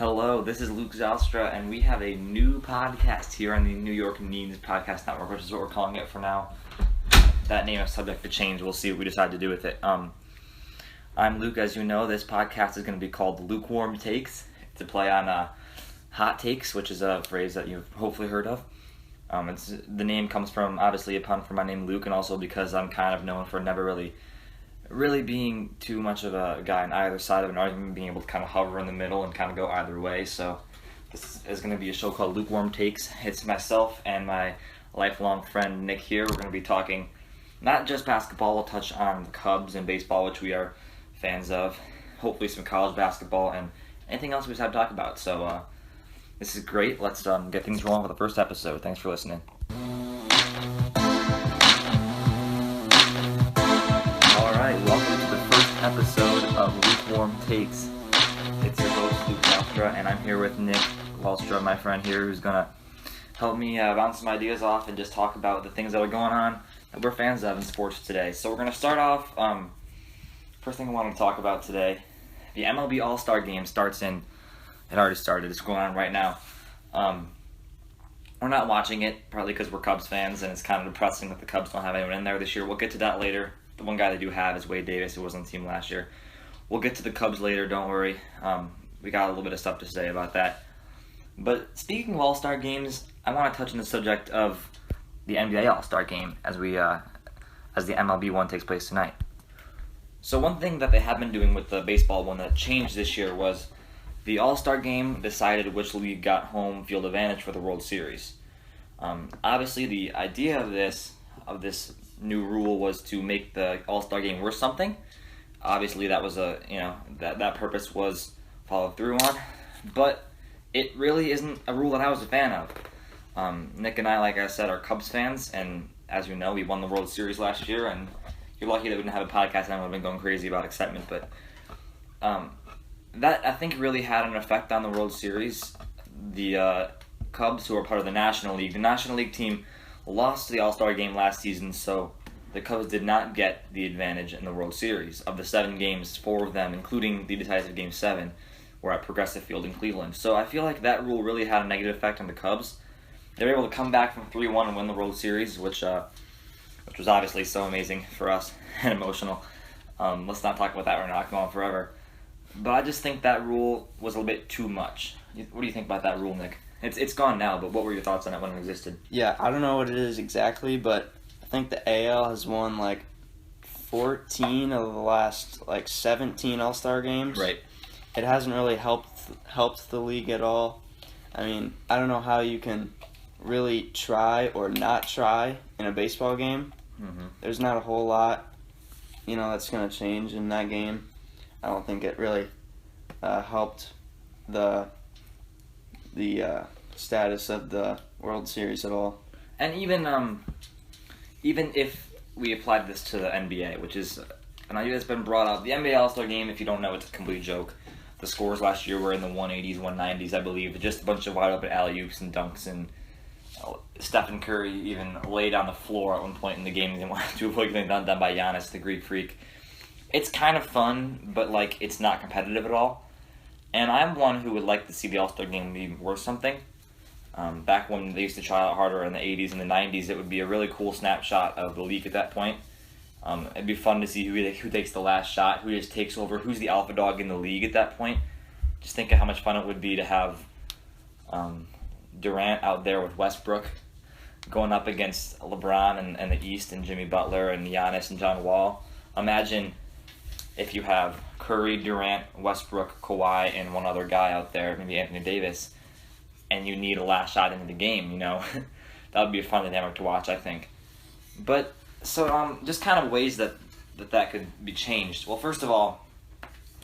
Hello, this is Luke Zalstra, and we have a new podcast here on the New York NYNBN Podcast Network, which is what we're calling it for now. That name is subject to change. We'll see what we decide to do with it. I'm Luke. As you know, this podcast is going to be called Lukewarm Takes. It's a play on hot takes, which is a phrase that you've hopefully heard of. The name comes from, obviously, a pun from my name Luke, and also because I'm kind of known for never really being too much of a guy on either side of an argument, being able to kind of hover in the middle and kind of go either way. So this is going to be a show called Lukewarm Takes. It's myself and my lifelong friend Nick here. We're going to be talking not just basketball. We'll touch on the Cubs and baseball, which we are fans of. Hopefully some college basketball and anything else we decide to talk about. So this is great. Let's get things rolling for the first episode. Thanks for listening. Alright, welcome to the first episode of Lukewarm Takes. It's your host, Luke Zalstra, and I'm here with Nick Zalstra, my friend here, who's going to help me bounce some ideas off and just talk about the things that are going on that we're fans of in sports today. So we're going to start off, first thing I want to talk about today, the MLB All-Star Game starts it already started, it's going on right now. We're not watching it, partly because we're Cubs fans, and it's kind of depressing that the Cubs don't have anyone in there this year. We'll get to that later. The one guy they do have is Wade Davis, who was on the team last year. We'll get to the Cubs later, don't worry. We got a little bit of stuff to say about that. But speaking of All-Star games, I want to touch on the subject of the NBA All-Star Game as the MLB one takes place tonight. So one thing that they have been doing with the baseball one that changed this year was the All-Star Game decided which league got home field advantage for the World Series. Obviously, the idea of this new rule was to make the All-Star Game worth something. Obviously, that was that purpose was followed through on, but it really isn't a rule that I was a fan of. Nick and I, like I said, are Cubs fans, and as you know, we won the World Series last year, and you're lucky that we didn't have a podcast and I would have been going crazy about excitement, but that I think really had an effect on the World Series. The Cubs, who are part of the National League team, lost the All-Star Game last season, so the Cubs did not get the advantage in the World Series. Of the 7 games, 4 of them, including the decisive Game 7, were at Progressive Field in Cleveland. So I feel like that rule really had a negative effect on the Cubs. They were able to come back from 3-1 and win the World Series, which was obviously so amazing for us and emotional. Let's not talk about that right now. I can go on forever. But I just think that rule was a little bit too much. What do you think about that rule, Nick? It's gone now, but what were your thoughts on it when it existed? Yeah, I don't know what it is exactly, but I think the AL has won 14 of the last 17 All-Star games. Right. It hasn't really helped the league at all. I mean, I don't know how you can really try or not try in a baseball game. Mm-hmm. There's not a whole lot, that's going to change in that game. I don't think it really helped the status of the World Series at all. And even if we applied this to the NBA, which is an idea that's been brought up, the NBA All-Star Game, if you don't know, it's a complete joke. The scores last year were in the 180s, 190s, I believe. Just a bunch of wide-open alley-oops and dunks, and Stephen Curry even laid on the floor at one point in the game to avoid getting done by Giannis, the Greek freak. It's kind of fun, but it's not competitive at all. And I'm one who would like to see the All-Star Game be worth something. Back when they used to try out harder in the 80s and the 90s, it would be a really cool snapshot of the league at that point. It'd be fun to see who takes the last shot, who just takes over, who's the alpha dog in the league at that point. Just think of how much fun it would be to have Durant out there with Westbrook going up against LeBron and the East and Jimmy Butler and Giannis and John Wall. Imagine if you have Curry, Durant, Westbrook, Kawhi, and one other guy out there, maybe Anthony Davis, and you need a last shot into the game, That would be a fun dynamic to watch, I think. But, so, just kind of ways that could be changed. Well, first of all,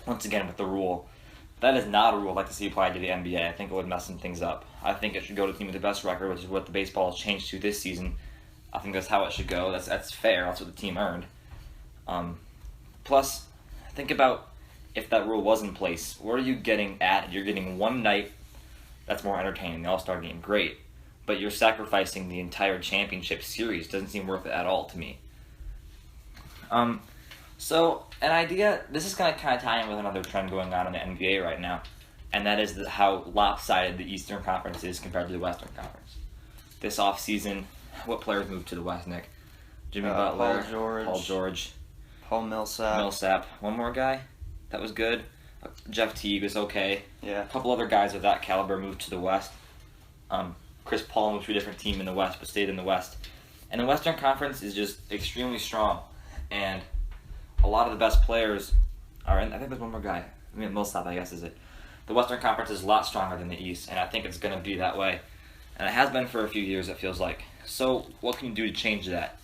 once again with the rule, that is not a rule I'd like to see applied to the NBA. I think it would mess some things up. I think it should go to the team with the best record, which is what the baseball has changed to this season. I think that's how it should go. That's fair. That's what the team earned. Plus, think about if that rule was in place. What are you getting at? You're getting one night that's more entertaining, the All-Star Game. Great. But you're sacrificing the entire championship series. Doesn't seem worth it at all to me. So, an idea, this is going to kind of tie in with another trend going on in the NBA right now. and that is how lopsided the Eastern Conference is compared to the Western Conference. This offseason, what players moved to the West, Nick? Jimmy Butler, Paul George, Paul Millsap. One more guy that was good. Jeff Teague was okay. Yeah. A couple other guys of that caliber moved to the West. Chris Paul moved to a different team in the West, but stayed in the West. And the Western Conference is just extremely strong. And a lot of the best players are in. I think there's one more guy. Millsap, I guess, is it. The Western Conference is a lot stronger than the East, and I think it's going to be that way. And it has been for a few years, it feels like. So what can you do to change that?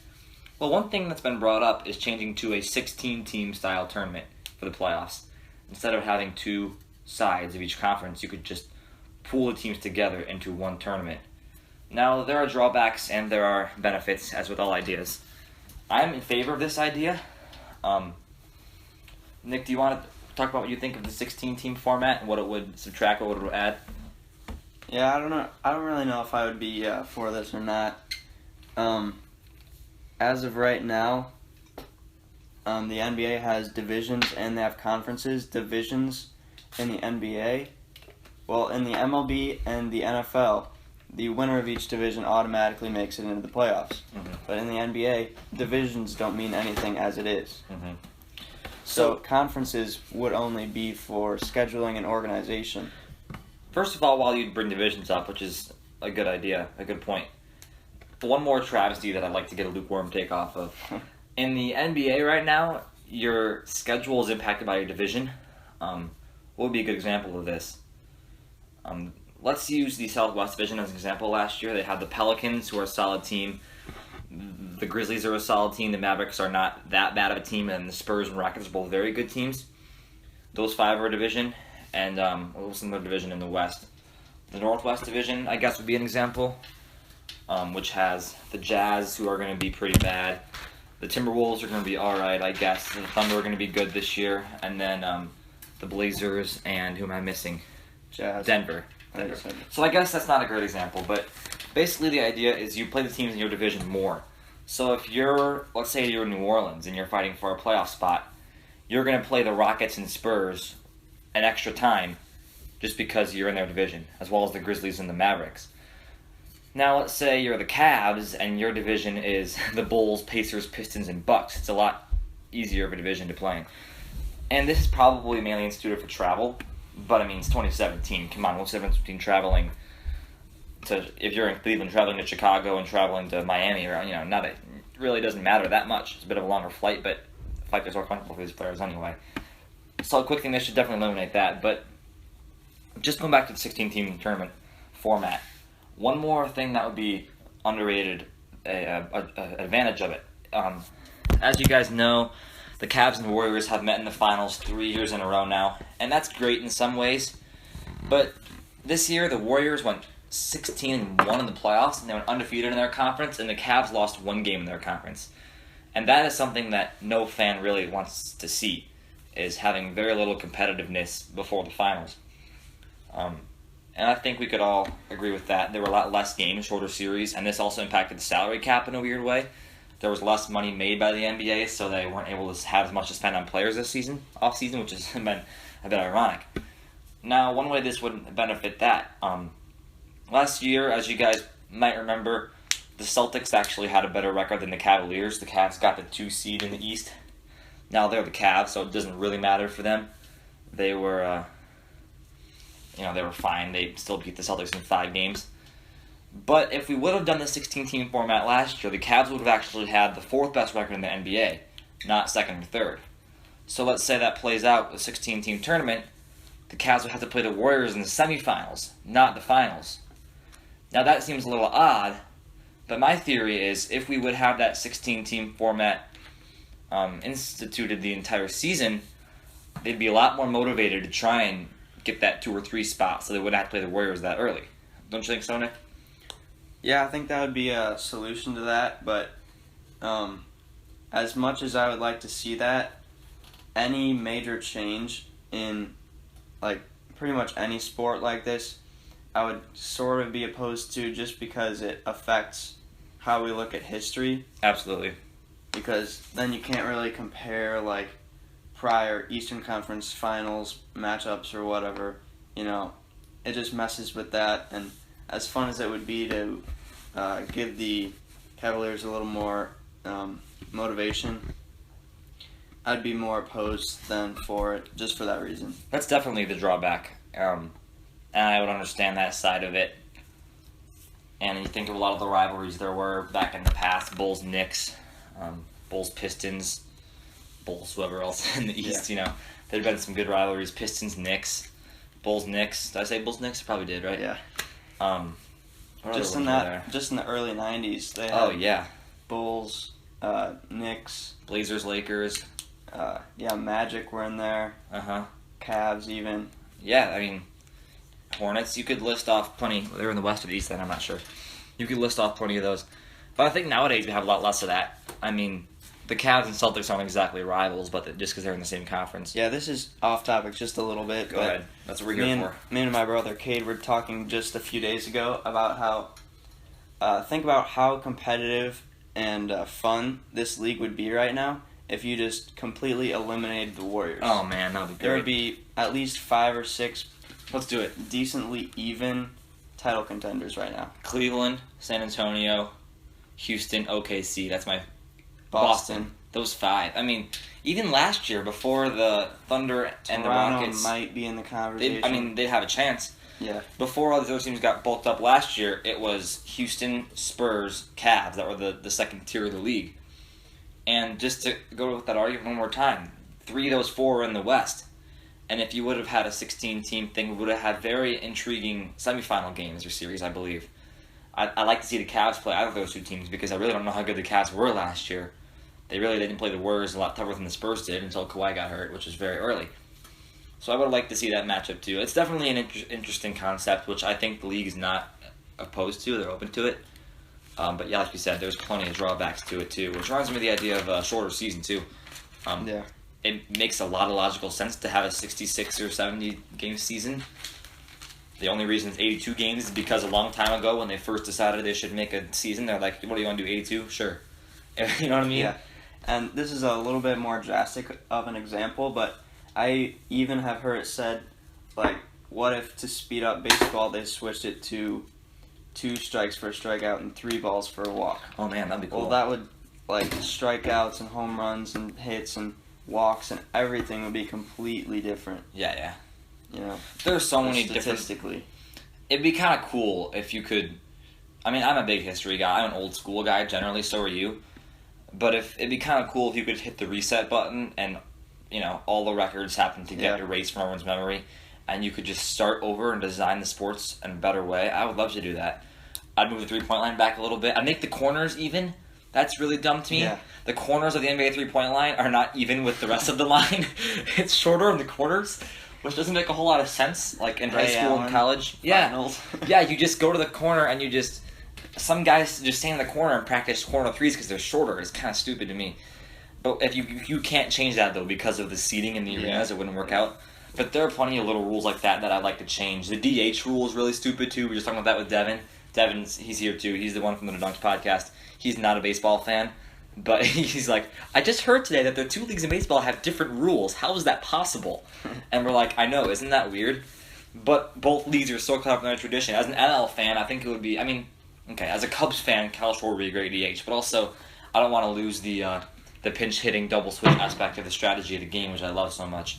Well, one thing that's been brought up is changing to a 16-team style tournament for the playoffs. Instead of having two sides of each conference, you could just pool the teams together into one tournament. Now, there are drawbacks and there are benefits, as with all ideas. I'm in favor of this idea. Nick, do you want to talk about what you think of the 16-team format and what it would subtract, what it would add? Yeah, I don't know. I don't really know if I would be for this or not. As of right now, the NBA has divisions and they have conferences. Divisions in the NBA, well, in the MLB and the NFL, the winner of each division automatically makes it into the playoffs. Mm-hmm. But in the NBA, divisions don't mean anything as it is. Mm-hmm. So conferences would only be for scheduling and organization. First of all, while you bring divisions up, which is a good idea, a good point, one more travesty that I'd like to get a lukewarm take off of. In the NBA right now, your schedule is impacted by your division. What would be a good example of this? Let's use the Southwest Division as an example. Last year, they had the Pelicans, who are a solid team. The Grizzlies are a solid team. The Mavericks are not that bad of a team. And the Spurs and Rockets are both very good teams. Those five are a division. And what's another division in the West? The Northwest Division, I guess, would be an example, which has the Jazz, who are going to be pretty bad. The Timberwolves are going to be all right, I guess. The Thunder are going to be good this year. And then the Blazers and who am I missing? Jazz. Denver. So I guess that's not a great example, but basically the idea is you play the teams in your division more. So if let's say you're in New Orleans and you're fighting for a playoff spot, you're going to play the Rockets and Spurs an extra time just because you're in their division, as well as the Grizzlies and the Mavericks. Now let's say you're the Cavs and your division is the Bulls, Pacers, Pistons, and Bucks. It's a lot easier of a division to play in. And this is probably mainly instituted for travel, but I mean, it's 2017. Come on, what's the difference between traveling to, if you're in Cleveland, traveling to Chicago and traveling to Miami, or, not it really doesn't matter that much. It's a bit of a longer flight, but the flight is more comfortable for these players anyway. So a quick thing, they should definitely eliminate that, but just going back to the 16-team tournament format, one more thing that would be underrated, advantage of it. As you guys know, the Cavs and the Warriors have met in the finals 3 years in a row now, and that's great in some ways. But this year, the Warriors went 16-1 in the playoffs, and they went undefeated in their conference, and the Cavs lost one game in their conference. And that is something that no fan really wants to see, is having very little competitiveness before the finals. And I think we could all agree with that. There were a lot less games, shorter series, and this also impacted the salary cap in a weird way. There was less money made by the NBA, so they weren't able to have as much to spend on players this season, off-season, which has been a bit ironic. Now, one way this would benefit that, last year, as you guys might remember, the Celtics actually had a better record than the Cavaliers. The Cavs got the 2 seed in the East. Now they're the Cavs, so it doesn't really matter for them. They were, they were fine. They still beat the Celtics in 5 games. But if we would have done the 16-team format last year, the Cavs would have actually had the 4th best record in the NBA, not 2nd or 3rd. So let's say that plays out, a 16-team tournament, the Cavs would have to play the Warriors in the semifinals, not the finals. Now that seems a little odd, but my theory is if we would have that 16-team format instituted the entire season, they'd be a lot more motivated to try and get that 2 or 3 spot, so they wouldn't have to play the Warriors that early. Don't you think so, Nick? Yeah, I think that would be a solution to that, but as much as I would like to see that, any major change in, pretty much any sport like this, I would sort of be opposed to just because it affects how we look at history. Absolutely. Because then you can't really compare, prior Eastern Conference Finals matchups or whatever it just messes with that. And as fun as it would be to give the Cavaliers a little more motivation, I'd be more opposed than for it, just for that reason. That's definitely the drawback, and I would understand that side of it. And you think of a lot of the rivalries there were back in the past: Bulls, Knicks, Bulls, Pistons, Bulls, whoever else in the East. Yeah. There'd been some good rivalries: Pistons, Knicks, Bulls, Knicks. Did I say Bulls, Knicks? I probably did, right? Yeah. What Just other in ones were that, there? just in the early '90s, they had Oh yeah, Bulls, Knicks, Blazers, Lakers. Magic were in there, Cavs even. Yeah, I mean, Hornets. You could list off plenty. They're in the West or the East. Then I'm not sure. You could list off plenty of those, but I think nowadays we have a lot less of that. I mean, the Cavs and Celtics aren't exactly rivals, but just because they're in the same conference. Yeah, this is off topic just a little bit. Go ahead. That's what we're here for. Me and my brother Cade were talking just a few days ago about how think about how competitive and fun this league would be right now if you just completely eliminated the Warriors. Oh man, that would be great. There would be at least 5 or 6 Let's do it. decently even title contenders right now. Cleveland, San Antonio, Houston, OKC. That's my Boston. Those 5. I mean, even last year before the Thunder and the Toronto Rockets might be in the conversation. they'd have a chance. Yeah. Before all these other teams got bulked up last year, it was Houston, Spurs, Cavs that were the second tier of the league. And just to go with that argument one more time, 3 of those 4 are in the West. And if you would have had a 16-team thing, we would have had very intriguing semifinal games or series, I believe. I like to see the Cavs play either of those 2 teams because I really don't know how good the Cavs were last year. They really didn't play the Warriors a lot tougher than the Spurs did until Kawhi got hurt, which was very early. So I would like to see that matchup too. It's definitely an interesting concept, which I think the league is not opposed to. They're open to it. But yeah, like you said, there's plenty of drawbacks to it too, which reminds me of the idea of a shorter season too. Yeah. It makes a lot of logical sense to have a 66 or 70 game season. The only reason it's 82 games is because a long time ago when they first decided they should make a season, they're like, what do you want to do, 82? Sure. You know what I mean? Yeah. And this is a little bit more drastic of an example, but I even have heard it said, like, what if to speed up baseball they switched it to 2 strikes for a strikeout and 3 balls for a walk? Oh man, that'd be cool. Well, that would, like, strikeouts and home runs and hits and walks and everything would be completely different. Yeah. There's so many different... statistically. It'd be kind of cool if you could... I mean, I'm a big history guy. I'm an old school guy, generally, so are you. But it'd be kind of cool if you could hit the reset button and, all the records happen to get erased from everyone's memory, and you could just start over and design the sports in a better way. I would love to do that. I'd move the three-point line back a little bit. I'd make the corners even. That's really dumb to me. Yeah. The corners of the NBA three-point line are not even with the rest of the line. It's shorter in the corners, which doesn't make a whole lot of sense, like in high school and college. Finals. Yeah, you just go to the corner and you just... Some guys just stand in the corner and practice corner threes because they're shorter. It's kind of stupid to me. But if you can't change that, though, because of the seating in the arenas, it wouldn't work out. But there are plenty of little rules like that I'd like to change. The DH rule is really stupid, too. We were just talking about that with Devin. He's here, too. He's the one from the Dunked podcast. He's not a baseball fan. But he's like, I just heard today that the 2 leagues in baseball have different rules. How is that possible? And we're like, I know, isn't that weird? But both leagues are so caught up in their tradition. As an NL fan, I think it would be, okay, as a Cubs fan, Cal Shore would be a great DH. But also, I don't want to lose the pinch-hitting double switch aspect of the strategy of the game, which I love so much.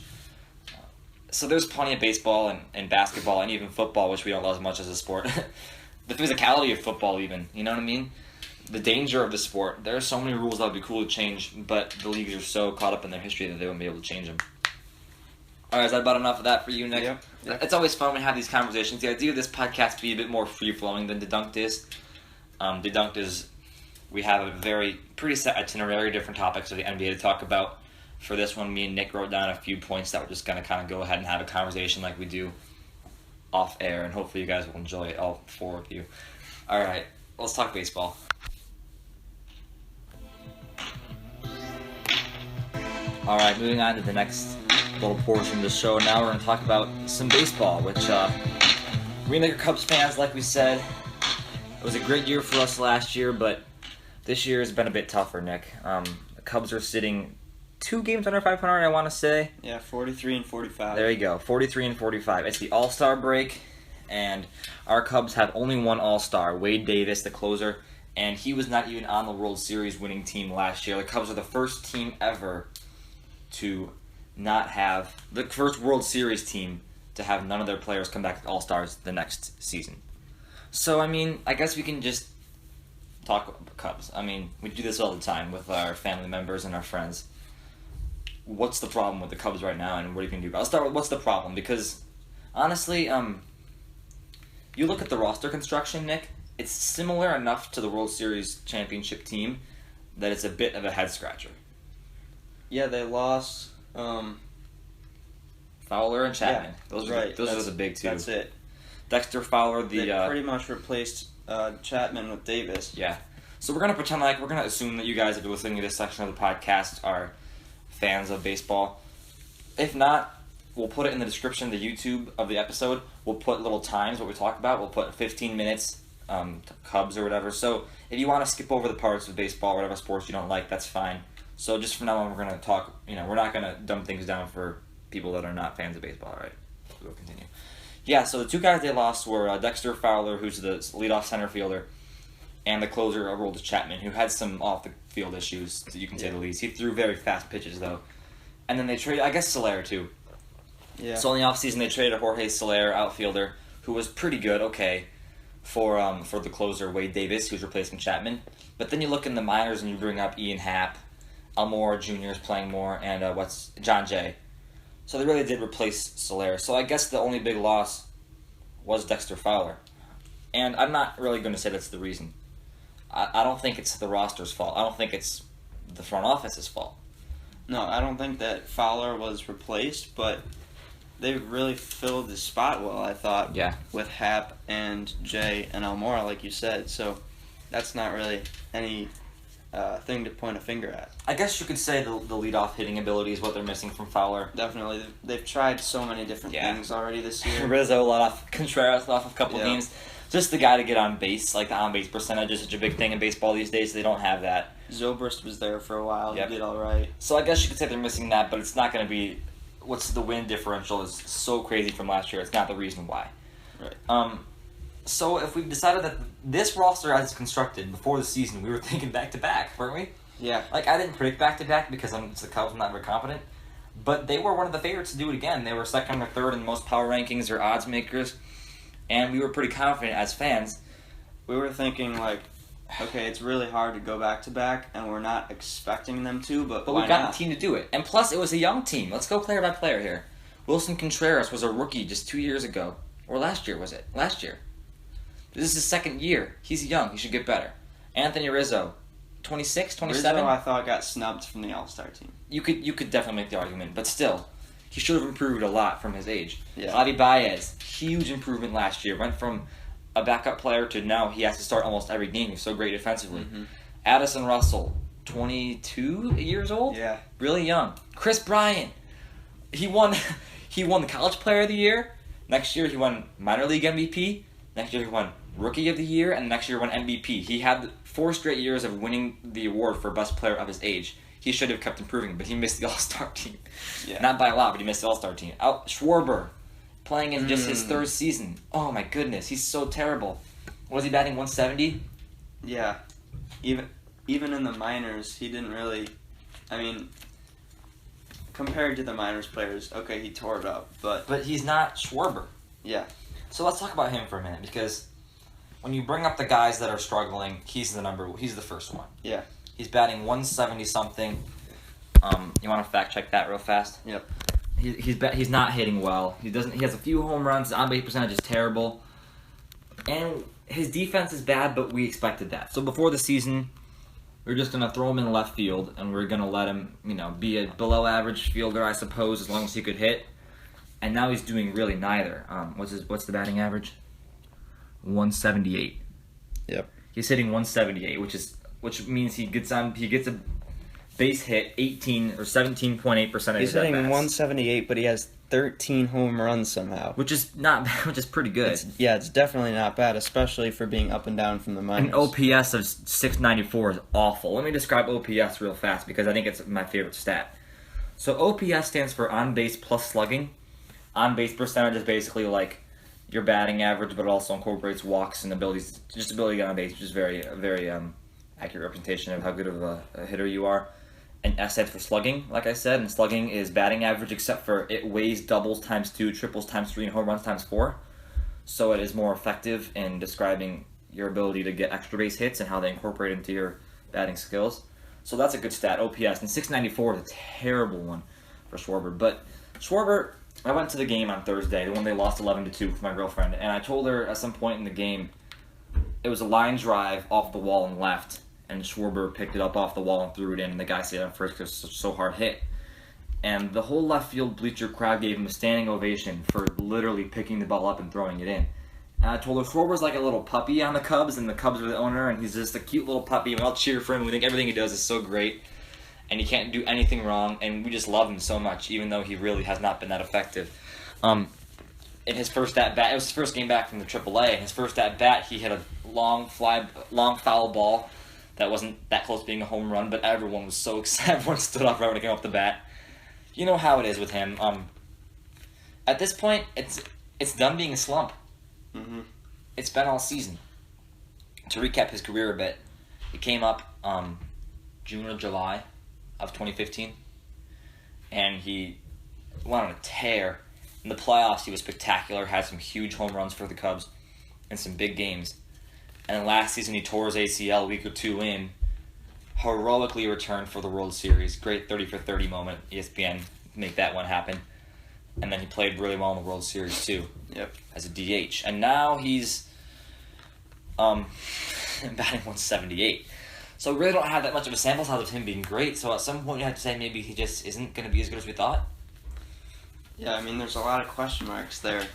So there's plenty of baseball and basketball and even football, which we don't love as much as a sport. The physicality of football even, you know what I mean? The danger of the sport. There are so many rules that would be cool to change, but the leagues are so caught up in their history that they wouldn't be able to change them. Alright, is that about enough of that for you, Nick? Yeah. It's always fun when we have these conversations. The idea of this podcast to be a bit more free-flowing than Dedunked is. Dedunked is, we have a pretty set itinerary, different topics of the NBA to talk about. For this one, me and Nick wrote down a few points that we're just going to kind of go ahead and have a conversation like we do off air, and hopefully you guys will enjoy it, all 4 of you. Alright, let's talk baseball. Alright, moving on to the next little portion of the show. Now we're going to talk about some baseball, which we Nick are Cubs fans, like we said. It was a great year for us last year, but this year has been a bit tougher, Nick. The Cubs are sitting 2 games under 500, I want to say. Yeah, 43 and 45. There you go, 43 and 45. It's the All-Star break, and our Cubs have only one All-Star, Wade Davis, the closer, and he was not even on the World Series winning team last year. The Cubs are the first team ever to not have, the first World Series team to have none of their players come back as All-Stars the next season. So, I mean, I guess we can just talk about Cubs. I mean, we do this all the time with our family members and our friends. What's the problem with the Cubs right now, and what are you going to do? I'll start with what's the problem, because, honestly, you look at the roster construction, Nick, it's similar enough to the World Series championship team that it's a bit of a head-scratcher. Yeah, they lost Fowler and Chapman. Yeah, those right. are the big two. That's it. Dexter Fowler, They pretty much replaced Chapman with Davis. Yeah. So we're going to assume that you guys, if you're listening to this section of the podcast, are fans of baseball. If not, we'll put it in the description of the YouTube of the episode. We'll put little times, what we talk about. We'll put 15 minutes, Cubs or whatever. So if you want to skip over the parts of baseball, whatever sports you don't like, that's fine. So just from now on, we're going to talk, we're not going to dumb things down for people that are not fans of baseball, all right? We'll continue. Yeah, so the 2 guys they lost were Dexter Fowler, who's the leadoff center fielder, and the closer, Aroldis Chapman, who had some off-the-field issues, you can say the least. He threw very fast pitches, though. And then they traded, I guess, Soler, too. Yeah. So in the offseason, they traded Jorge Soler, outfielder, who was pretty good, okay, for the closer, Wade Davis, who's replacing Chapman. But then you look in the minors and you bring up Ian Happ, Almora Jr. is playing more, and John Jay. So they really did replace Soler. So I guess the only big loss was Dexter Fowler. And I'm not really going to say that's the reason. I don't think it's the roster's fault. I don't think it's the front office's fault. No, I don't think that Fowler was replaced, but they really filled the spot well, I thought. Yeah. With Happ and Jay and Almora, like you said. So that's not really any thing to point a finger at. I guess you could say the leadoff hitting ability is what they're missing from Fowler. Definitely. They've tried so many different things already this year. Rizzo let off Contreras off a couple games. Just the guy to get on base. Like the on-base percentage is such a big thing in baseball these days. They don't have that. Zobrist was there for a while. Yep. He did all right. So I guess you could say they're missing that, but it's not going to be... What's the win differential is so crazy from last year. It's not the reason why. Right. So if we've decided that this roster as it's constructed before the season, we were thinking back-to-back, weren't we? Yeah. Like, I didn't predict back-to-back because it's the Cubs, I'm not very confident. But they were one of the favorites to do it again. They were second or third in most power rankings or odds makers. And we were pretty confident as fans. We were thinking, like, okay, it's really hard to go back-to-back, and we're not expecting them to, but why we got not? the team to do it. And plus, it was a young team. Let's go player by player here. Wilson Contreras was a rookie just 2 years ago. Or last year, was it? Last year. This is his second year. He's young. He should get better. Anthony Rizzo, 26, 27? Rizzo, I thought, got snubbed from the All-Star team. You could definitely make the argument, but still, he should have improved a lot from his age. Yeah. Javi Baez, huge improvement last year. Went from a backup player to now he has to start almost every game. He's so great defensively. Mm-hmm. Addison Russell, 22 years old? Yeah. Really young. Chris Bryant, he won the College Player of the Year. Next year he won Minor League MVP. Next year he won Rookie of the Year, and next year won MVP. He had 4 straight years of winning the award for best player of his age. He should have kept improving, but he missed the All-Star team. Yeah. Not by a lot, but he missed the All-Star team. Schwarber, playing in just his 3rd season. Oh my goodness, he's so terrible. Was he batting 170? Yeah. Even in the minors, he didn't really... I mean, compared to the minors players, okay, he tore it up, but... But he's not Schwarber. Yeah. So let's talk about him for a minute, because when you bring up the guys that are struggling, he's the first one. Yeah. He's batting 170 something. You want to fact check that real fast? Yep. He's not hitting well. He has a few home runs. His on-base percentage is terrible, and his defense is bad. But we expected that. So before the season, we were just gonna throw him in left field, and we are gonna let him, be a below-average fielder, I suppose, as long as he could hit. And now he's doing really neither. What's the batting average? 178. Yep. He's hitting 178, which means he gets a base hit 18 or 17.8% of his at-bats. He's hitting 178, but he has 13 home runs somehow. Which is pretty good. It's definitely not bad, especially for being up and down from the minors. An OPS of 694 is awful. Let me describe OPS real fast because I think it's my favorite stat. So OPS stands for on base plus slugging. On base percentage is basically like your batting average, but it also incorporates walks and abilities, just ability to get on base, which is very accurate representation of how good of a hitter you are. And S stands for slugging, like I said, and slugging is batting average, except for it weighs doubles times 2, triples times 3, and home runs times 4. So it is more effective in describing your ability to get extra base hits and how they incorporate into your batting skills. So that's a good stat, OPS. And 694 is a terrible one for Schwarber. But Schwarber, I went to the game on Thursday, the one they lost 11-2 with my girlfriend, and I told her at some point in the game, it was a line drive off the wall and left, and Schwarber picked it up off the wall and threw it in, and the guy stayed on first because it was so hard hit. And the whole left field bleacher crowd gave him a standing ovation for literally picking the ball up and throwing it in. And I told her Schwarber's like a little puppy on the Cubs, and the Cubs are the owner, and he's just a cute little puppy, and we all cheer for him. We think everything he does is so great, and he can't do anything wrong, and we just love him so much, even though he really has not been that effective. In his first at-bat, it was his first game back from the AAA, in his first at-bat, he hit a long foul ball that wasn't that close to being a home run, but everyone was so excited. Everyone stood up right when he came off the bat. You know how it is with him. At this point, it's done being a slump. Mm-hmm. It's been all season. To recap his career a bit, he came up June or July of 2015, and he went on a tear. In the playoffs, he was spectacular, had some huge home runs for the Cubs in some big games. And then last season, he tore his ACL a week or two in, heroically returned for the World Series. Great 30 for 30 moment. ESPN make that one happen. And then he played really well in the World Series too. Yep. As a DH. And now he's batting 178. So we really don't have that much of a sample size of him being great. So at some point you have to say maybe he just isn't going to be as good as we thought. Yeah, I mean, there's a lot of question marks there.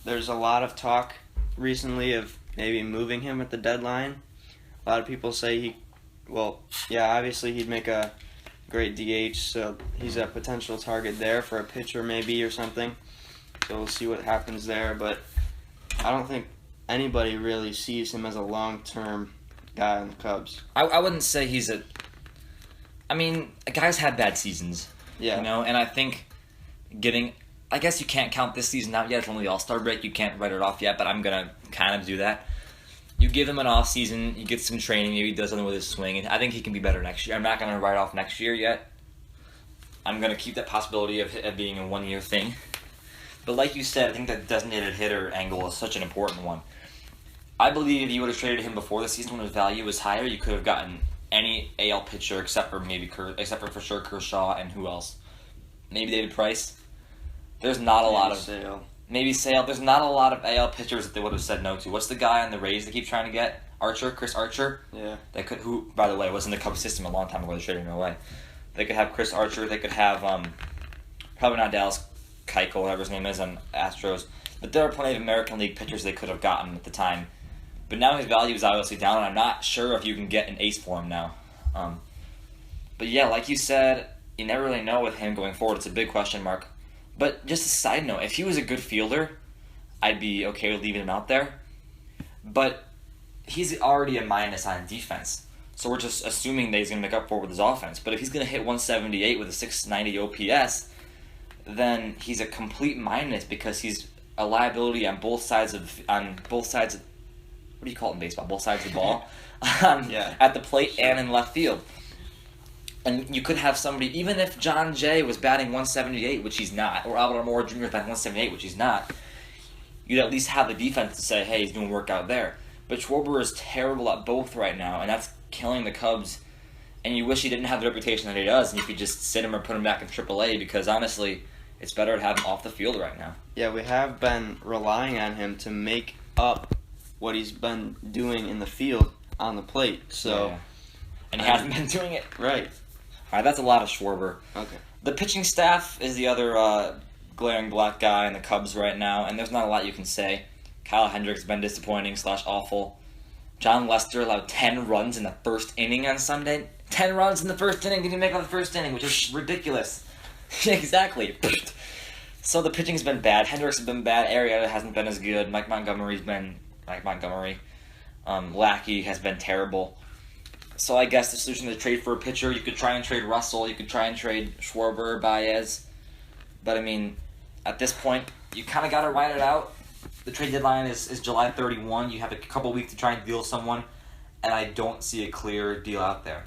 There's a lot of talk recently of maybe moving him at the deadline. A lot of people say obviously he'd make a great DH, so he's a potential target there for a pitcher maybe or something. So we'll see what happens there, but I don't think anybody really sees him as a long-term guy on the Cubs. I wouldn't say he's a... I mean, a guy's had bad seasons. Yeah. You know, and I think I guess you can't count this season out yet. It's only the All-Star break. You can't write it off yet, but I'm going to kind of do that. You give him an off season, you get some training, maybe he does something with his swing, and I think he can be better next year. I'm not going to write off next year yet. I'm going to keep that possibility of it being a one-year thing. But like you said, I think that designated hitter angle is such an important one. I believe if you would have traded him before the season when his value was higher, you could have gotten any AL pitcher except for sure Kershaw and who else? Maybe David Price. There's not a lot of Sale. Maybe Sale. There's not a lot of AL pitchers that they would have said no to. What's the guy on the Rays they keep trying to get? Chris Archer. Yeah. Who, by the way, was in the Cubs system a long time ago. They traded him away. They could have Chris Archer. They could have probably not Dallas Keuchel, whatever his name is, on Astros. But there are plenty of American League pitchers they could have gotten at the time. But now his value is obviously down, and I'm not sure if you can get an ace for him now. But yeah, like you said, you never really know with him going forward. It's a big question mark. But just a side note, if he was a good fielder, I'd be okay with leaving him out there. But he's already a minus on defense. So we're just assuming that he's going to make up for it with his offense. But if he's going to hit 178 with a 690 OPS, then he's a complete minus because he's a liability on both sides of what do you call it in baseball? Both sides of the ball. At the plate and in left field. And you could have somebody, even if John Jay was batting 178, which he's not, or Albert Almora Jr. was batting 178, which he's not, you'd at least have the defense to say, hey, he's doing work out there. But Schwarber is terrible at both right now, and that's killing the Cubs. And you wish he didn't have the reputation that he does, and you could just sit him or put him back in AAA, because honestly, it's better to have him off the field right now. Yeah, we have been relying on him to make up what he's been doing in the field on the plate. So, yeah. And he hasn't been doing it. Right. All right, that's a lot of Schwarber. Okay. The pitching staff is the other glaring black guy in the Cubs right now, and there's not a lot you can say. Kyle Hendricks has been disappointing / awful. John Lester allowed 10 runs in the first inning on Sunday. 10 runs in the first inning. Didn't make out the first inning, which is ridiculous. Exactly. So the pitching's been bad. Hendricks has been bad. Arrieta hasn't been as good. Mike Montgomery's been Mike Montgomery. Lackey has been terrible. So I guess the solution is to trade for a pitcher. You could try and trade Russell. You could try and trade Schwarber, Baez. But, I mean, at this point, you kind of got to ride it out. The trade deadline is July 31. You have a couple weeks to try and deal someone, and I don't see a clear deal out there.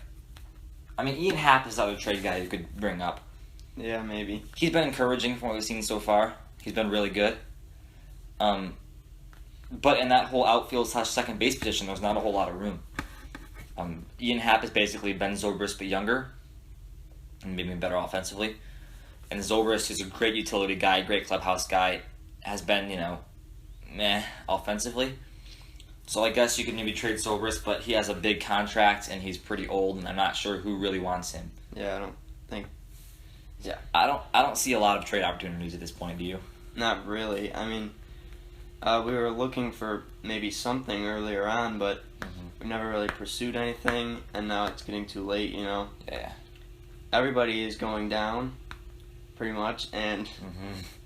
I mean, Ian Happ is the other trade guy you could bring up. Yeah, maybe. He's been encouraging from what we've seen so far. He's been really good. But in that whole outfield / second base position, there's not a whole lot of room. Ian Happ is basically Ben Zobrist but younger, and maybe better offensively. And Zobrist is a great utility guy, great clubhouse guy, has been, meh offensively. So I guess you could maybe trade Zobrist, but he has a big contract and he's pretty old, and I'm not sure who really wants him. Yeah, I don't think. Yeah, I don't see a lot of trade opportunities at this point. Do you? Not really. I mean, we were looking for maybe something earlier on, but we never really pursued anything, and now it's getting too late. Yeah. Everybody is going down, pretty much, and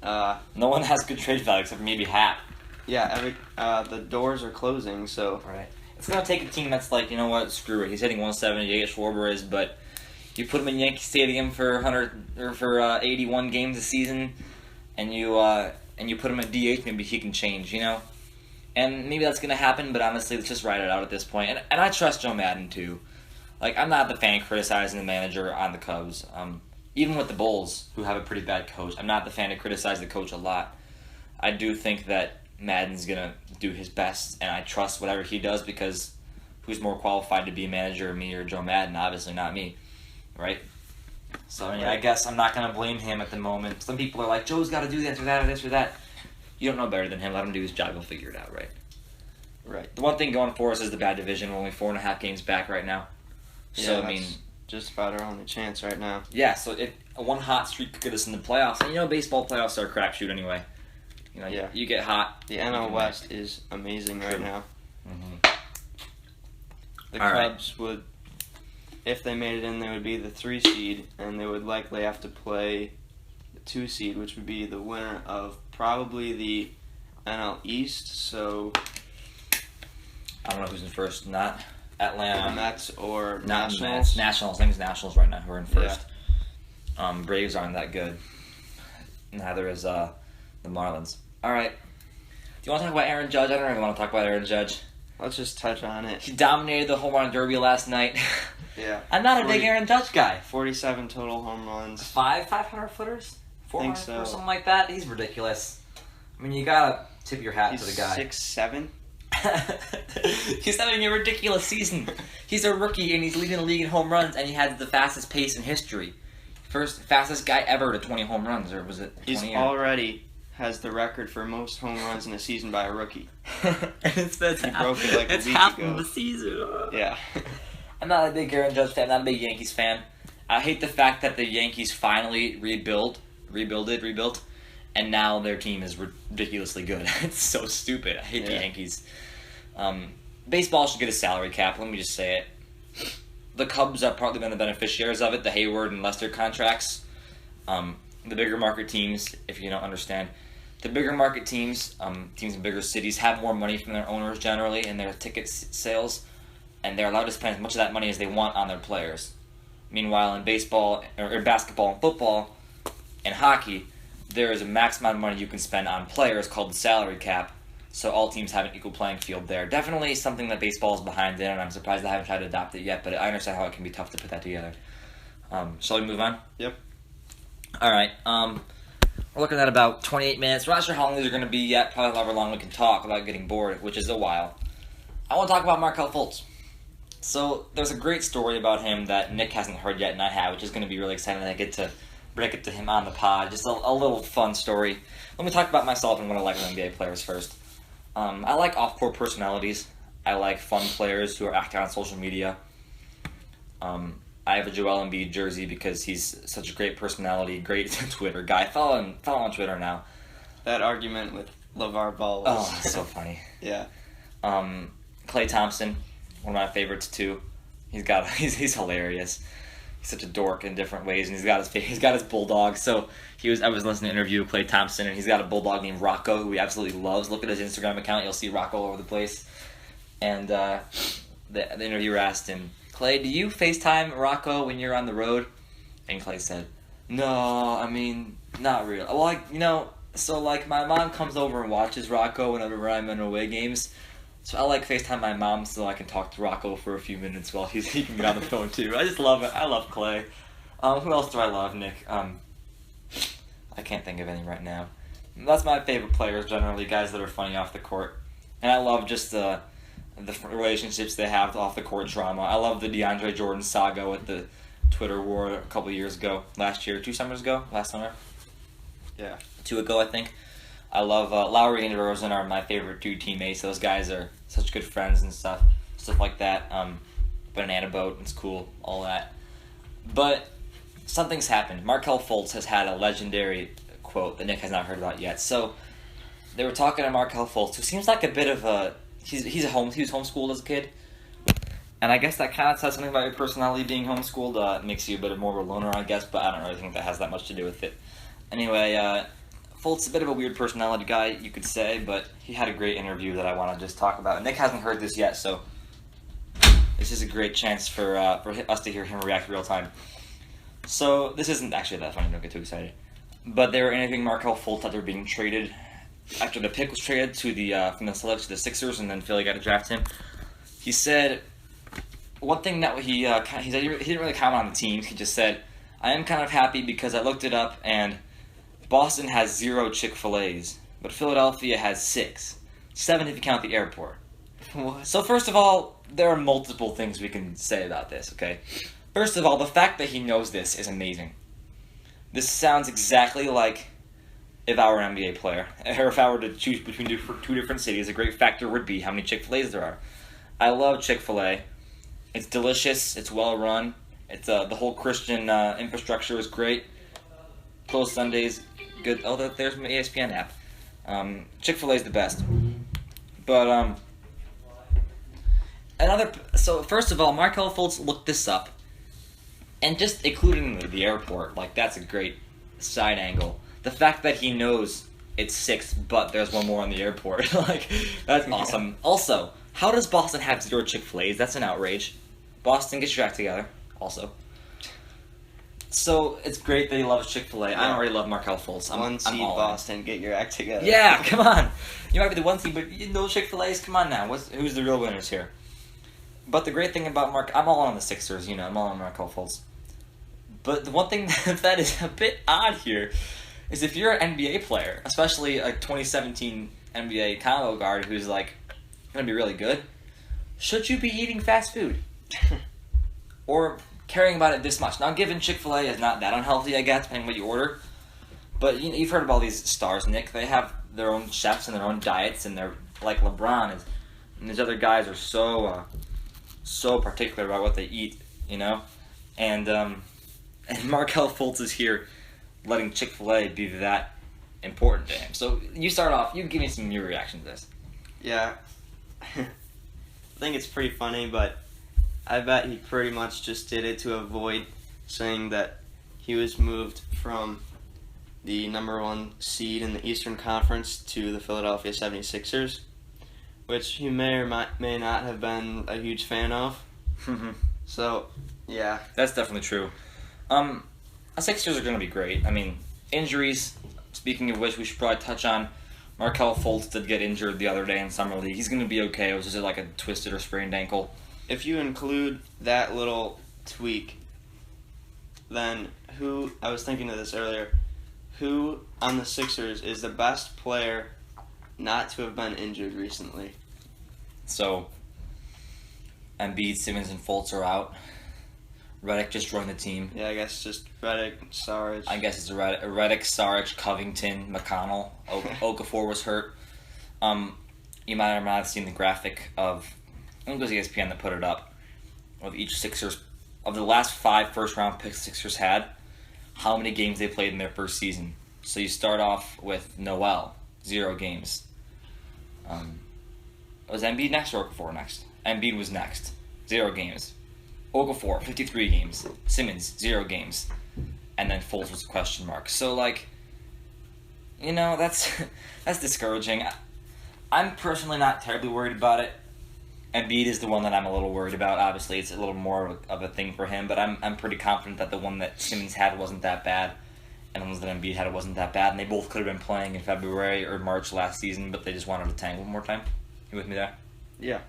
no one has good trade value except for maybe Happ. Yeah, the doors are closing, so Right. It's gonna take a team that's like, you know what, screw it. He's hitting 178, Schwarber is, but you put him in Yankee Stadium for 81 games a season, and you put him at DH, maybe he can change, And maybe that's gonna happen, but honestly, let's just ride it out at this point. And I trust Joe Madden too. Like, I'm not the fan criticizing the manager on the Cubs. Even with the Bulls, who have a pretty bad coach, I'm not the fan to criticize the coach a lot. I do think that Madden's going to do his best, and I trust whatever he does, because who's more qualified to be a manager, me or Joe Madden? Obviously not me, right? So, I guess I'm not going to blame him at the moment. Some people are like, Joe's got to do this or that or this or that. You don't know better than him. Let him do his job. He'll figure it out, right? Right. The one thing going for us is the bad division. We're only 4.5 games back right now. So, yeah, just about our only chance right now. Yeah, so if one hot streak could get us in the playoffs, and baseball playoffs are a crapshoot anyway. You get hot. The NL West is amazing right now. The All Cubs would, if they made it in, they would be the 3 seed, and they would likely have to play the 2 seed, which would be the winner of probably the NL East. So I don't know who's in first. Not Atlanta. Mets or Not Nationals. Mets. Nationals. I think it's Nationals right now who are in first. Braves aren't that good. Neither is the Marlins. All right. Do you want to talk about Aaron Judge? I don't really want to talk about Aaron Judge. Let's just touch on it. He dominated the home run derby last night. Yeah. I'm not a big Aaron Judge guy. 47 total home runs. 500 footers? 400 so. or something like that? He's ridiculous. I mean, you gotta tip your hat to the guy. 6'7". He's having a ridiculous season. He's a rookie and he's leading the league in home runs, and he had the fastest pace in history. Fastest guy ever to 20 home runs, or was it 20? He's already has the record for most home runs in a season by a rookie. And it's broke it like a week half ago. of the season. Yeah. I'm not a big Aaron Judge fan. I'm not a big Yankees fan. I hate the fact that the Yankees finally rebuilt, and now their team is ridiculously good. It's so stupid. I hate the Yankees. Baseball should get a salary cap. Let me just say it. The Cubs have partly been the beneficiaries of it, the Hayward and Lester contracts. The bigger market teams, if you don't understand, the bigger market teams, teams in bigger cities, have more money from their owners generally in their ticket sales, and they're allowed to spend as much of that money as they want on their players. Meanwhile, in baseball, or basketball and football, and hockey, there is a max amount of money you can spend on players called the salary cap, so all teams have an equal playing field there. Definitely something that baseball is behind in, and I'm surprised they haven't tried to adopt it yet, but I understand how it can be tough to put that together. Shall we move on? Yep. All right. We're looking at about 28 minutes. We're not sure how long these are going to be yet. Probably however long we can talk without getting bored, which is a while. I want to talk about Markelle Fultz. So there's a great story about him that Nick hasn't heard yet, and I have, which is going to be really exciting. I get to break it to him on the pod. Just a little fun story. Let me talk about myself and what I like with NBA players first. I like off-court personalities. I like fun players who are active on social media. I have a Joel Embiid jersey because he's such a great personality, great Twitter guy. Follow on Twitter now. That argument with LeVar Ball was... Oh, so funny. Yeah. Klay Thompson, one of my favorites too. He's hilarious. He's such a dork in different ways, and he's got his bulldog. So I was listening to an interview with Klay Thompson, and he's got a bulldog named Rocco, who he absolutely loves. Look at his Instagram account; you'll see Rocco all over the place. And the interviewer asked him, Clay, do you FaceTime Rocco when you're on the road? And Clay said, no, I mean, not really. Well, so my mom comes over and watches Rocco whenever I'm in away games. So I FaceTime my mom so I can talk to Rocco for a few minutes while he can get on the phone too. I just love it. I love Clay. Who else do I love, Nick? I can't think of any right now. That's my favorite players generally, guys that are funny off the court. And I love just the relationships they have off the court drama. I love the DeAndre Jordan saga with the Twitter war a couple years ago, last summer, 2 ago I think. I love Lowry and DeRozan are my favorite two teammates. Those guys are such good friends and stuff like that. Banana boat, it's cool, all that. But something's happened. Markelle Fultz has had a legendary quote that Nick has not heard about yet. So they were talking to Markelle Fultz, who seems like a bit of a he was homeschooled as a kid. And I guess that kind of says something about your personality being homeschooled. Makes you a bit more of a loner, I guess, but I don't really think that has that much to do with it. Anyway, Fultz is a bit of a weird personality guy, you could say, but he had a great interview that I want to just talk about. Nick hasn't heard this yet, so this is a great chance for us to hear him react real time. So this isn't actually that funny, don't get too excited. But they were interviewing Markelle Fultz after being traded, after the pick was traded to from the Celtics to the Sixers, and then Philly got to draft him. He said one thing that he said he didn't really comment on the team. He just said, I am kind of happy because I looked it up and Boston has 0 Chick-fil-A's, but Philadelphia has 6. 7 if you count the airport. What? So first of all, there are multiple things we can say about this, okay? First of all, the fact that he knows this is amazing. This sounds exactly like if I were an NBA player, or if I were to choose between two different cities. A great factor would be how many Chick-fil-A's there are. I love Chick-fil-A. It's delicious. It's well run. It's the whole Christian infrastructure is great. Closed Sundays, good. Oh, there's my ESPN app. Chick-fil-A is the best. But so first of all, Markelle Fultz looked this up, and just including the airport, that's a great side angle. The fact that he knows it's 6, but there's one more on the airport, that's awesome. Yeah. Also, how does Boston have 0 Chick-fil-A's? That's an outrage. Boston, get your act together. Also, so it's great that he loves Chick-fil-A. Yeah. I don't really love Markelle Fultz. One seed Boston, get your act together. Yeah, come on. You might be the 1 seed, but you know Chick-fil-A's. Come on now. Who's the real winners here? But the great thing about I'm all on the Sixers. I'm all on Markelle Fultz. But the one thing that is a bit odd here is if you're an NBA player, especially a 2017 NBA combo guard who's going to be really good, should you be eating fast food? Or caring about it this much? Now, given Chick-fil-A is not that unhealthy, I guess, depending on what you order. But you've heard of all these stars, Nick. They have their own chefs and their own diets, and they're like LeBron and these other guys are so particular about what they eat, And Markelle Fultz is here letting Chick-fil-A be that important to him. So you start off. You give me some of your reaction to this. Yeah. I think it's pretty funny, but I bet he pretty much just did it to avoid saying that he was moved from the number 1 seed in the Eastern Conference to the Philadelphia 76ers, which he may or may not have been a huge fan of. So, yeah. That's definitely true. The Sixers are going to be great. I mean, injuries, speaking of which we should probably touch on. Markelle Fultz did get injured the other day in Summer League. He's going to be okay. It was just a twisted or sprained ankle. If you include that little tweak, then I was thinking of this earlier, who on the Sixers is the best player not to have been injured recently? So, Embiid, Simmons, and Fultz are out. Redick just joined the team. Yeah, I guess just Redick, Saric. I guess it's Redick, Saric, Covington, McConnell. Okafor was hurt. You might or might have seen the graphic of, I think it was ESPN that put it up, of each Sixers, of the last 5 first-round picks Sixers had, how many games they played in their first season. So you start off with Noel, 0 games. Was Embiid next or Okafor next? Embiid was next, 0 games. Okafor, 53 games. Simmons, 0 games. And then Fultz was a question mark. So, that's discouraging. I'm personally not terribly worried about it. Embiid is the one that I'm a little worried about. Obviously, it's a little more of a thing for him, but I'm pretty confident that the one that Simmons had wasn't that bad, and the ones that Embiid had wasn't that bad, and they both could have been playing in February or March last season, but they just wanted to tank one more time. You with me there? Yeah.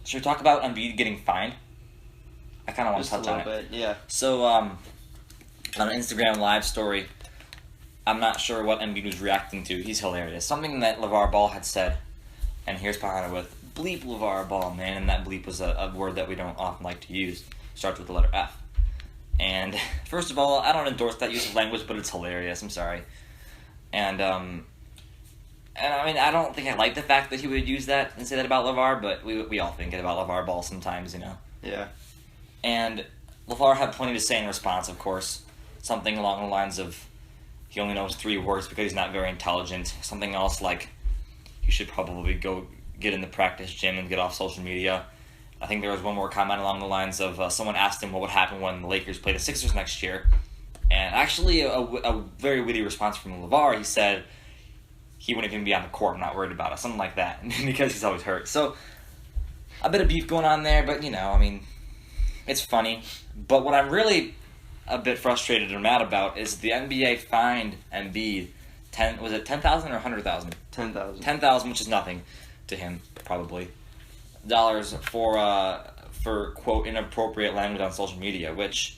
Should we talk about Embiid getting fined? I kind of want to touch on it. Just a little bit, yeah. So, on an Instagram live story, I'm not sure what Embiid was reacting to. He's hilarious. Something that LeVar Ball had said, and here's behind it with, bleep LeVar Ball, man, and that bleep was a word that we don't often like to use. Starts with the letter F. And, first of all, I don't endorse that use of language, but it's hilarious. I'm sorry. And I mean, I don't think I like the fact that he would use that and say that about LeVar, but we all think it about LeVar Ball sometimes, you know. Yeah. And LeVar had plenty to say in response, of course. Something along the lines of, he only knows 3 words because he's not very intelligent. Something else like, you should probably go get in the practice gym and get off social media. I think there was one more comment along the lines of, someone asked him what would happen when the Lakers play the Sixers next year. And actually, a very witty response from LeVar, he said, he wouldn't even be on the court, I'm not worried about it, something like that, because he's always hurt. So, a bit of beef going on there, but, you know, I mean, it's funny. But what I'm really a bit frustrated or mad about is the NBA fined Embiid, was it 10,000 or 100,000? 10,000. 10,000, which is nothing to him, probably, dollars for, quote, inappropriate language on social media, which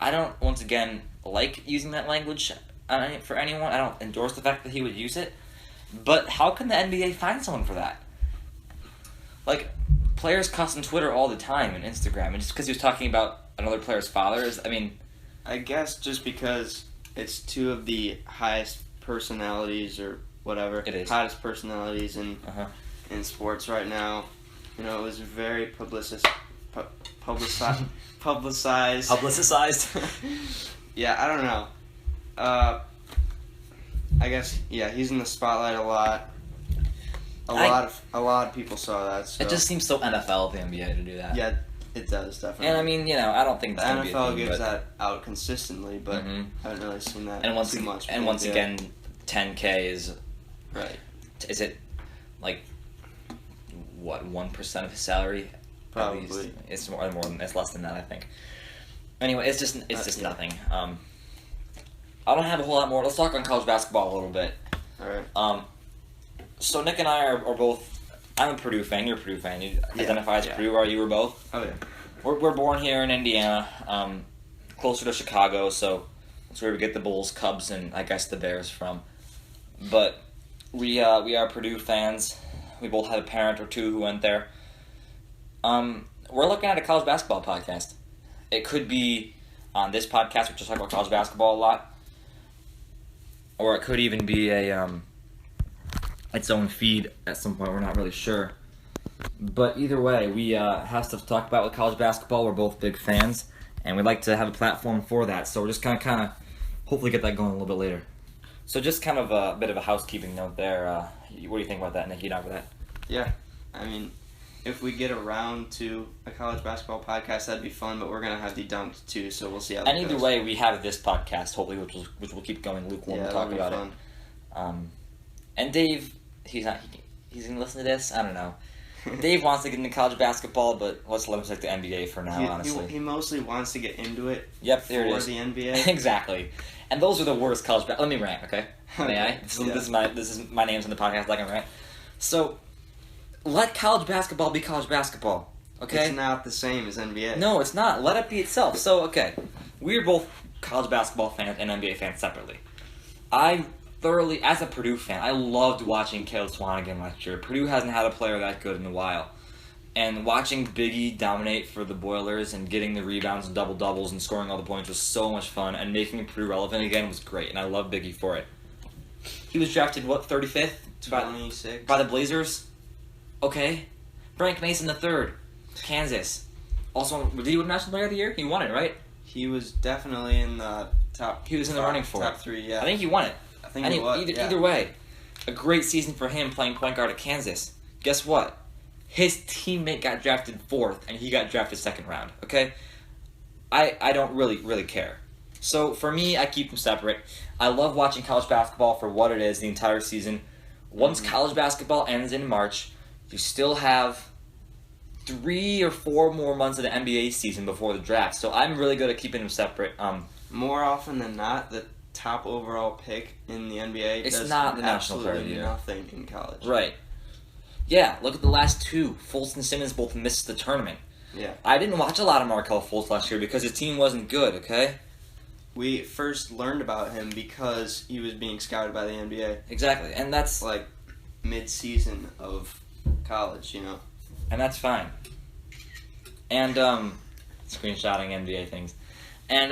I don't, once again, like using that language for anyone. I don't endorse the fact that he would use it. But how can the NBA fine someone for that? Like, players cuss on Twitter all the time and Instagram, and just because he was talking about another player's father is, I mean... I guess just because it's 2 of the highest personalities or whatever. It is. Hottest personalities in sports right now. You know, it was very publicized. Publicized? Yeah, I don't know. I guess, yeah, he's in the spotlight a lot. A lot of people saw that. So. It just seems so NFL of the NBA to do that. Yeah, it does, definitely. And I mean, you know, I don't think the NFL gives that out consistently, but I haven't really seen that too much. And once again, 10K is... Right. Is it, like, what, 1% of his salary? Probably. It's more than, it's less than that, I think. Anyway, it's just nothing. I don't have a whole lot more. Let's talk on college basketball a little bit. All right. So Nick and I are both. I'm a Purdue fan. You're a Purdue fan. You identify as Purdue, or you were both? Oh yeah. We're born here in Indiana, closer to Chicago, so that's where we get the Bulls, Cubs, and I guess the Bears from. But we are Purdue fans. We both had a parent or two who went there. We're looking at a college basketball podcast. It could be on this podcast, which will talk about college basketball a lot. Or it could even be its own feed at some point. We're not really sure. But either way, we have stuff to talk about with college basketball. We're both big fans, and we'd like to have a platform for that. So we're just kind of hopefully get that going a little bit later. So just kind of a bit of a housekeeping note there. What do you think about that, Nick? You down for that? Yeah. I mean, if we get around to a college basketball podcast, that'd be fun, but we're going to have the Dunked too, so we'll see how that goes. And either way, we have this podcast, hopefully, which will keep going lukewarm and talk about fun. It. And Dave, he's going to listen to this? I don't know. Dave wants to get into college basketball, but let's let him stick to NBA for now, honestly. He mostly wants to get into it there it is. For the NBA. Exactly. And those are the worst college basketball. Let me rant, okay? May I? This is my name's on the podcast, like I rant. So, let college basketball be college basketball, okay? It's not the same as NBA. No, it's not. Let it be itself. So, okay, we're both college basketball fans and NBA fans separately. I thoroughly, as a Purdue fan, I loved watching Caleb Swanigan last year. Purdue hasn't had a player that good in a while. And watching Biggie dominate for the Boilers and getting the rebounds and double-doubles and scoring all the points was so much fun, and making Purdue relevant again was great, and I love Biggie for it. He was drafted, 35th? 26th. By the Blazers? Okay. Frank Mason III, Kansas. Also, did he win National Player of the Year? He won it, right? He was definitely in the top. He was in the running for it. Top 3, yeah. I think he won it. I think he was. Either way, a great season for him playing point guard at Kansas. Guess what? His teammate got drafted 4th, and he got drafted 2nd round. Okay, I don't really care. So for me, I keep them separate. I love watching college basketball for what it is the entire season. Once college basketball ends in March, You still have 3 or 4 more months of the NBA season before the draft, so I'm really good at keeping them separate. More often than not, the top overall pick in the NBA It's does not the national player of the absolutely year. nothing in college. Right. Yeah, look at the last 2. Fultz and Simmons both missed the tournament. Yeah. I didn't watch a lot of Markelle Fultz last year because his team wasn't good, okay? We first learned about him because he was being scouted by the NBA, Exactly, and that's mid-season of college, and that's fine. And screenshotting NBA things, and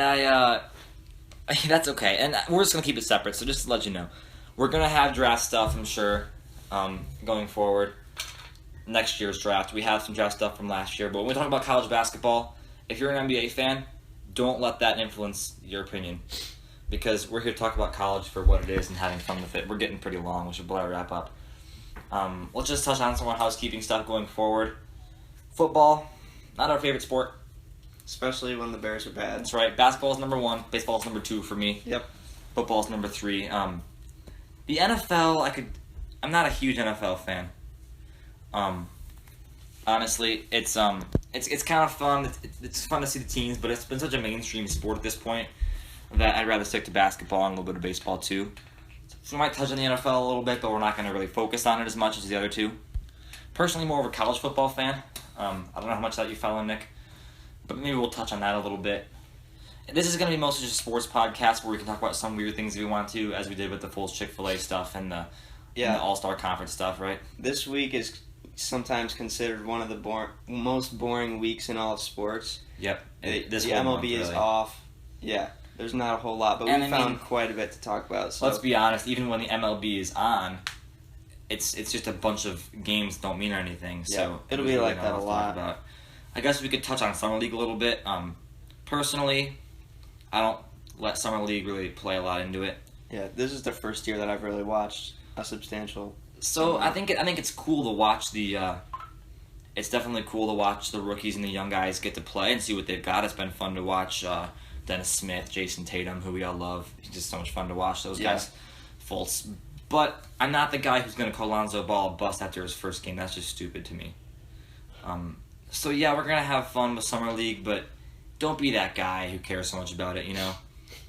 that's okay. And we're just gonna keep it separate. So just to let you know, we're gonna have draft stuff, I'm sure, going forward. Next year's draft, we have some draft stuff from last year. But when we talk about college basketball, if you're an NBA fan, don't let that influence your opinion, because we're here to talk about college for what it is and having fun with it. We're getting pretty long. We should probably wrap up. Let's just touch on some more housekeeping stuff going forward. Football, not our favorite sport. Especially when the Bears are bad. That's right. Basketball is number 1. Baseball is number 2 for me. Yep. Football is number 3. The NFL, I'm not a huge NFL fan. Honestly, it's kind of fun. It's fun to see the teams, but it's been such a mainstream sport at this point that I'd rather stick to basketball and a little bit of baseball too. So we might touch on the NFL a little bit, but we're not going to really focus on it as much as the other two. Personally, more of a college football fan. I don't know how much that you follow, Nick, but maybe we'll touch on that a little bit. This is going to be mostly just a sports podcast where we can talk about some weird things if we want to, as we did with the Fultz Chick-fil-A stuff and the All-Star Conference stuff, right? This week is sometimes considered one of the most boring weeks in all of sports. Yep. The whole MLB month, is really. off. Yeah, there's not a whole lot, but we found quite a bit to talk about. So. Let's be honest, even when the MLB is on, it's just a bunch of games don't mean anything. Yeah, So it'll be like that a lot. About. I guess we could touch on Summer League a little bit. Personally, I don't let Summer League really play a lot into it. Yeah, this is the first year that I've really watched a substantial. So I think it's cool to watch it's definitely cool to watch the rookies and the young guys get to play and see what they've got. It's been fun to watch Dennis Smith, Jason Tatum, who we all love. It's just so much fun to watch those guys. Fultz. But I'm not the guy who's going to call Lonzo Ball a bust after his first game. That's just stupid to me. So yeah, we're going to have fun with Summer League, but don't be that guy who cares so much about it,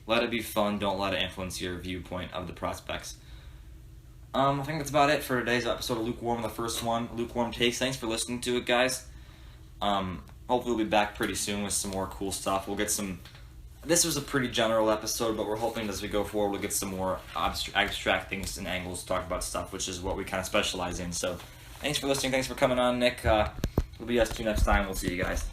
Let it be fun. Don't let it influence your viewpoint of the prospects. I think that's about it for today's episode of Lukewarm, the first one. Lukewarm Takes. Thanks for listening to it, guys. Hopefully we'll be back pretty soon with some more cool stuff. We'll get some... This was a pretty general episode, but we're hoping as we go forward we'll get some more abstract things and angles to talk about stuff, which is what we kind of specialize in. So thanks for listening. Thanks for coming on, Nick. We'll be us two next time. We'll see you guys.